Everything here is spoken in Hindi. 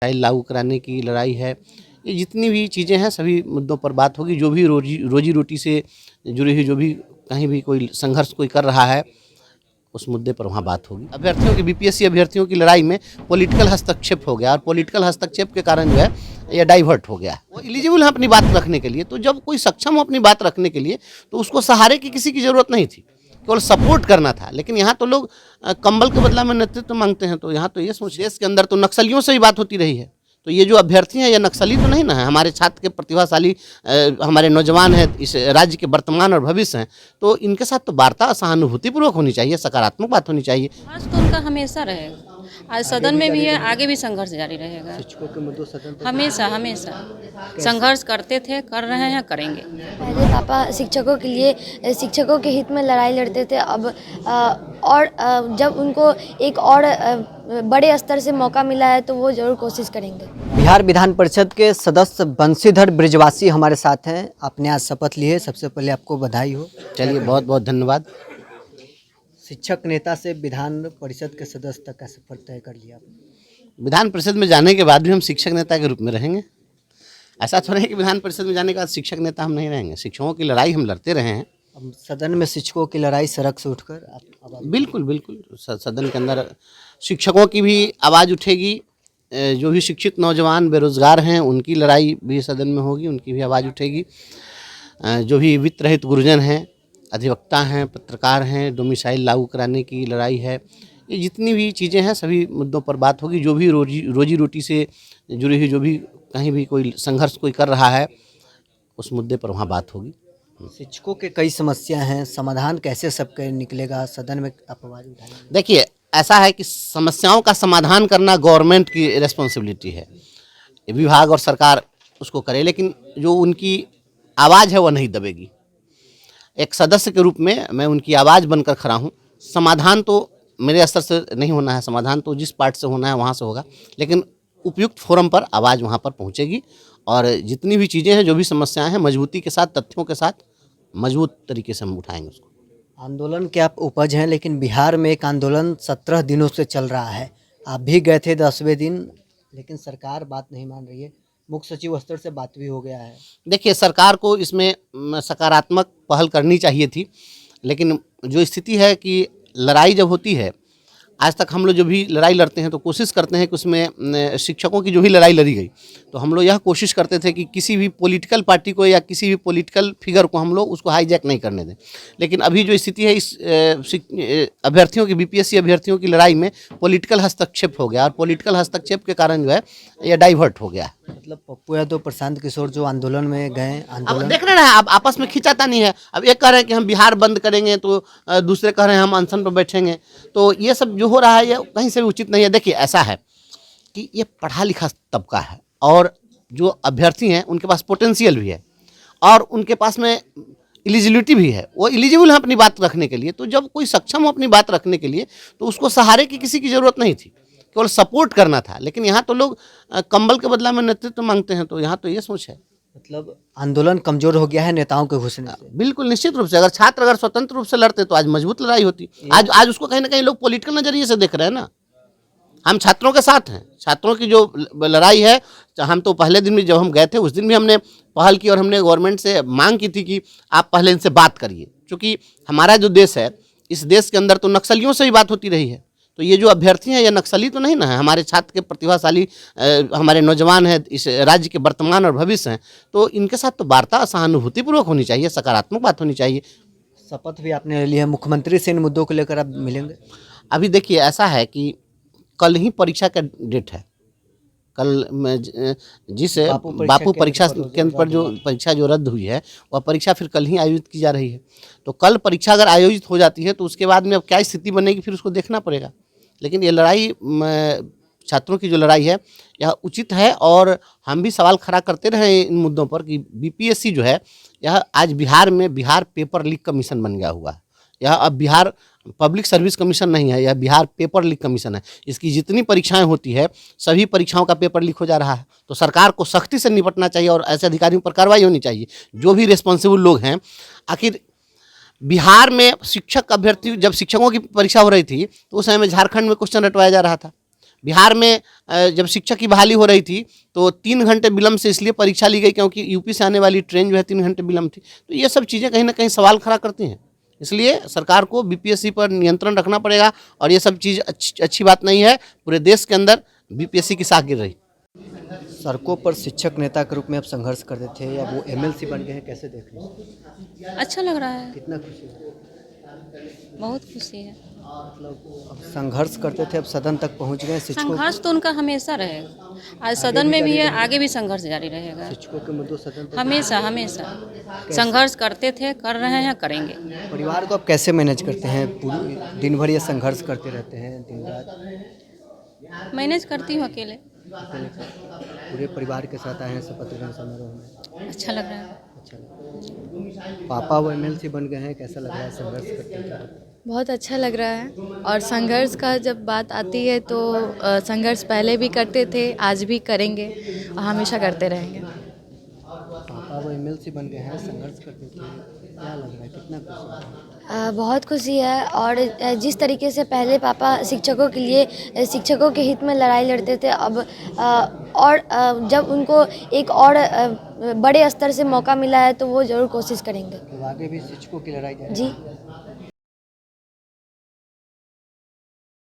चाइल्ड लागू कराने की लड़ाई है, ये जितनी भी चीज़ें हैं सभी मुद्दों पर बात होगी। जो भी रोजी रोटी से जुड़ी हुई जो भी कहीं भी कोई संघर्ष कोई कर रहा है उस मुद्दे पर वहाँ बात होगी। अभ्यर्थियों की बीपीएससी अभ्यर्थियों की लड़ाई में पॉलिटिकल हस्तक्षेप हो गया और पॉलिटिकल हस्तक्षेप के कारण जो है ये डाइवर्ट हो गया। वो एलिजिबल है अपनी बात रखने के लिए, तो जब कोई सक्षम हो अपनी बात रखने के लिए तो उसको सहारे की किसी की ज़रूरत नहीं थी, केवल सपोर्ट करना था। लेकिन यहाँ तो लोग कंबल के बदला में नेतृत्व मांगते हैं। तो यहाँ तो ये सोच, देश के अंदर तो नक्सलियों से ही बात होती रही है, तो ये जो अभ्यर्थी हैं ये नक्सली तो नहीं ना है। हमारे छात्र के प्रतिभाशाली हमारे नौजवान हैं, इस राज्य के वर्तमान और भविष्य हैं, तो इनके साथ तो वार्ता सहानुभूतिपूर्वक होनी चाहिए, सकारात्मक बात होनी चाहिए। संघर्ष तो उनका हमेशा रहेगा, आज सदन में भी है, आगे भी संघर्ष जारी रहेगा। शिक्षकों के मुद्दों सदन हमेशा हमेशा संघर्ष करते थे, कर रहे हैं, करेंगे। पहले पापा शिक्षकों के लिए, शिक्षकों के हित में लड़ाई लड़ते थे। अब जब उनको एक और बड़े स्तर से मौका मिला है तो वो जरूर कोशिश करेंगे। बिहार विधान परिषद के सदस्य बंशीधर ब्रिजवासी हमारे साथ हैं। आपने आज शपथ ली है, सबसे पहले आपको बधाई हो। चलिए, बहुत बहुत धन्यवाद। शिक्षक नेता से विधान परिषद के सदस्य तक का सफर तय कर लिया। विधान परिषद में जाने के बाद भी हम शिक्षक नेता के रूप में रहेंगे। ऐसा थोड़ा है कि विधान परिषद में जाने के बाद शिक्षक नेता हम नहीं रहेंगे। शिक्षकों की लड़ाई हम लड़ते रहे हैं। अब सदन में शिक्षकों की लड़ाई सड़क से उठकर बिल्कुल बिल्कुल सदन के अंदर शिक्षकों की भी आवाज़ उठेगी। जो भी शिक्षित नौजवान बेरोजगार हैं उनकी लड़ाई भी सदन में होगी, उनकी भी आवाज़ उठेगी। जो भी वित्त रहित गुरुजन हैं, अधिवक्ता हैं, पत्रकार हैं, डोमिसाइल लागू कराने की लड़ाई है, ये जितनी भी चीज़ें हैं सभी मुद्दों पर बात होगी। जो भी रोजी रोटी से जुड़ी हुई जो भी कहीं भी कोई संघर्ष कोई कर रहा है उस मुद्दे पर वहाँ बात होगी। शिक्षकों के कई समस्या हैं, समाधान कैसे सबके निकलेगा, सदन में आप आवाज़ उठाएंगे? देखिए, ऐसा है कि समस्याओं का समाधान करना गवर्नमेंट की रिस्पॉन्सिबिलिटी है, विभाग और सरकार उसको करे, लेकिन जो उनकी आवाज़ है वो नहीं दबेगी। एक सदस्य के रूप में मैं उनकी आवाज़ बनकर खड़ा हूँ। समाधान तो मेरे स्तर से नहीं होना है, समाधान तो जिस पार्ट से होना है वहाँ से होगा, लेकिन उपयुक्त फोरम पर आवाज़ वहाँ पर पहुँचेगी और जितनी भी चीज़ें हैं, जो भी समस्याएं हैं, मजबूती के साथ, तथ्यों के साथ, मजबूत तरीके से हम उठाएंगे उसको। आंदोलन के आप उपज हैं, लेकिन बिहार में एक आंदोलन 17 दिनों से चल रहा है। आप भी गए थे 10वें दिन, लेकिन सरकार बात नहीं मान रही है। मुख्य सचिव स्तर से बात भी हो गया है। देखिए, सरकार को इसमें सकारात्मक पहल करनी चाहिए थी, लेकिन जो स्थिति है कि लड़ाई जब होती है, आज तक हम लोग जो भी लड़ाई लड़ते हैं तो कोशिश करते हैं कि उसमें शिक्षकों की जो भी लड़ाई लड़ी गई तो हम लोग यह कोशिश करते थे कि किसी भी पॉलिटिकल पार्टी को या किसी भी पॉलिटिकल फिगर को हम लोग उसको हाईजैक नहीं करने दें। लेकिन अभी जो स्थिति है, इस अभ्यर्थियों की बीपीएससी अभ्यर्थियों की लड़ाई में पॉलिटिकल हस्तक्षेप हो गया और पॉलिटिकल हस्तक्षेप के कारण जो है ये डाइवर्ट हो गया। मतलब पप्पू यादव, प्रशांत किशोर जो आंदोलन में गए, अब आंदोलन देख रहे हैं, अब आपस में खिंचाता नहीं है। अब एक कह रहे हैं कि हम बिहार बंद करेंगे तो दूसरे कह रहे हैं हम अनशन पर बैठेंगे, तो ये सब जो हो रहा है ये कहीं से भी उचित नहीं है। देखिए, ऐसा है कि ये पढ़ा लिखा तबका है और जो अभ्यर्थी हैं उनके पास पोटेंशियल भी है और उनके पास में एलिजिबिलिटी भी है, वो एलिजिबल है अपनी बात रखने के लिए। तो जब कोई सक्षम हो अपनी बात रखने के लिए तो उसको सहारे की किसी की ज़रूरत नहीं थी, केवल सपोर्ट करना था। लेकिन यहाँ तो लोग कंबल के बदला में नेतृत्व मांगते हैं, तो यहाँ तो ये सोच है। मतलब आंदोलन कमजोर हो गया है नेताओं के घुसने से। बिल्कुल निश्चित रूप से, अगर छात्र अगर स्वतंत्र रूप से लड़ते तो आज मजबूत लड़ाई होती। आज उसको कहीं ना कहीं लोग पॉलिटिकल नजरिए से देख रहे हैं ना। हम छात्रों के साथ हैं, छात्रों की जो लड़ाई है, हम तो पहले दिन भी जब हम गए थे उस दिन भी हमने पहल की और हमने गवर्नमेंट से मांग की थी कि आप पहले इनसे बात करिए, क्योंकि हमारा जो देश है, इस देश के अंदर तो नक्सलियों से ही बात होती रही है। तो ये जो अभ्यर्थी हैं ये नक्सली तो नहीं ना है, हमारे छात्र के प्रतिभाशाली हमारे नौजवान हैं, इस राज्य के वर्तमान और भविष्य हैं, तो इनके साथ तो वार्ता सहानुभूतिपूर्वक होनी चाहिए, सकारात्मक बात होनी चाहिए। शपथ भी आपने ले ली है, मुख्यमंत्री से इन मुद्दों को लेकर आप मिलेंगे? अभी देखिए, ऐसा है कि कल ही परीक्षा का डेट है। कल जिस बापू परीक्षा केंद्र पर जो परीक्षा जो रद्द हुई है वह परीक्षा फिर कल ही आयोजित की जा रही है। तो कल परीक्षा अगर आयोजित हो जाती है तो उसके बाद में अब क्या स्थिति बनेगी फिर उसको देखना पड़ेगा। लेकिन ये लड़ाई, छात्रों की जो लड़ाई है यह उचित है और हम भी सवाल खड़ा करते रहे इन मुद्दों पर कि बीपीएससी जो है यह आज बिहार में बिहार पेपर लीक कमीशन बन गया हुआ है। यह अब बिहार पब्लिक सर्विस कमीशन नहीं है, यह बिहार पेपर लीक कमीशन है। इसकी जितनी परीक्षाएं होती है सभी परीक्षाओं का पेपर लीक हो जा रहा है। तो सरकार को सख्ती से निपटना चाहिए और ऐसे अधिकारियों पर कार्रवाई होनी चाहिए जो भी रिस्पॉन्सिबल लोग हैं। आखिर बिहार में शिक्षक अभ्यर्थी, जब शिक्षकों की परीक्षा हो रही थी तो उस समय में झारखंड में क्वेश्चन रटवाया जा रहा था, बिहार में जब शिक्षक की बहाली हो रही थी तो 3 घंटे विलम्ब से इसलिए परीक्षा ली गई क्योंकि यूपी से आने वाली ट्रेन जो है 3 घंटे विलम्ब थी। तो ये सब चीज़ें कहीं ना कहीं सवाल खड़ा करती हैं। इसलिए सरकार को बीपीएससी पर नियंत्रण रखना पड़ेगा और ये सब चीज़ अच्छी बात नहीं है। पूरे देश के अंदर बीपीएससी की साख गिर रही। सड़कों पर शिक्षक नेता के रूप में आप संघर्ष करते थे, अब वो एमएलसी बन गए हैं, कैसे देख रहे हैं? अच्छा लग रहा है, कितना खुशी है? बहुत खुशी है। मतलब अब संघर्ष करते थे, अब सदन तक पहुंच गए। शिक्षकों संघर्ष तो उनका हमेशा रहेगा, आज सदन में भी है, आगे भी संघर्ष जारी रहेगा। शिक्षकों के मुद्दों सदन तक हमेशा हमेशा संघर्ष करते थे, कर रहे हैं, करेंगे। परिवार को आप कैसे मैनेज करते हैं? पूरी दिन भर ये संघर्ष करते रहते हैं, दिन रात मैनेज करती हूँ अकेले। पूरे परिवार के साथ आए हैं शपथ ग्रहण समारोह में, अच्छा लग रहा है। अच्छा लगा। पापा वो एमएलसी बन गए हैं, कैसा लग रहा है संघर्ष करते हैं? बहुत अच्छा लग रहा है। और संघर्ष का जब बात आती है तो संघर्ष पहले भी करते थे, आज भी करेंगे और हमेशा करते रहेंगे। पापा वो एमएलसी बन गए हैं, संघर्ष करते थे, क्या लग रहा है, कितना खुशी है? बहुत खुशी है। और जिस तरीके से पहले पापा शिक्षकों के लिए शिक्षकों के हित में लड़ाई लड़ते थे, अब और जब उनको एक और बड़े स्तर से मौका मिला है तो वो ज़रूर कोशिश करेंगे। तो आगे भी शिक्षकों की लड़ाई जारी जी। रहेगी।